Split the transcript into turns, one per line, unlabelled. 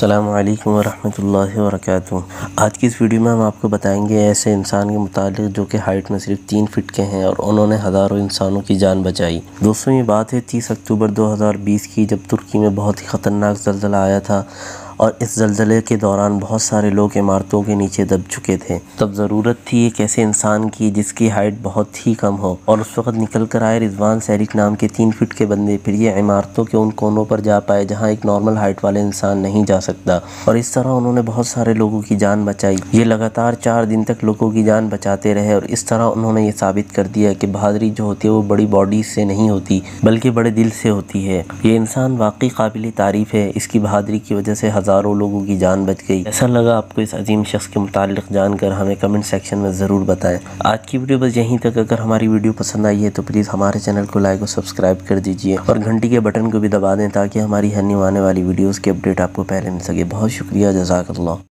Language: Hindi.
अस्सलामुअलैकुम वरहमतुल्लाहि वबरकातुहू। आज की इस वीडियो में हम आपको बताएंगे ऐसे इंसान के मुतालिक जो कि हाइट में सिर्फ 3 फीट के हैं और उन्होंने हज़ारों इंसानों की जान बचाई। दोस्तों, ये बात है 30 अक्टूबर 2020 की, जब तुर्की में बहुत ही ख़तरनाक ज़लज़ला आया था और इस ज़लज़ले के दौरान बहुत सारे लोग इमारतों के नीचे दब चुके थे। तब ज़रूरत थी एक ऐसे इंसान की जिसकी हाइट बहुत ही कम हो, और उस वक़्त निकल कर आए रिजवान सैरिक नाम के 3 फीट के बंदे। फिर ये इमारतों के उन कोनों पर जा पाए जहाँ एक नॉर्मल हाइट वाले इंसान नहीं जा सकता, और इस तरह उन्होंने बहुत सारे लोगों की जान बचाई। ये लगातार 4 दिन तक लोगों की जान बचाते रहे, और इस तरह उन्होंने ये साबित कर दिया कि बहादुरी जो होती है वो बड़ी बॉडी से नहीं होती बल्कि बड़े दिल से होती है। ये इंसान वाकई काबिल तारीफ़ है। इसकी बहादुरी की वजह से हज़ारों लोगों की जान बच गई। ऐसा लगा आपको इस अजीम शख्स के मुतालिक जानकर हमें कमेंट सेक्शन में ज़रूर बताएं। आज की वीडियो बस यहीं तक। अगर हमारी वीडियो पसंद आई है तो प्लीज़ हमारे चैनल को लाइक और सब्सक्राइब कर दीजिए, और घंटी के बटन को भी दबा दें ताकि हमारी आने वाली वीडियोज़ की अपडेट आपको पहले मिल सके। बहुत शुक्रिया, जज़ाकल्लाह।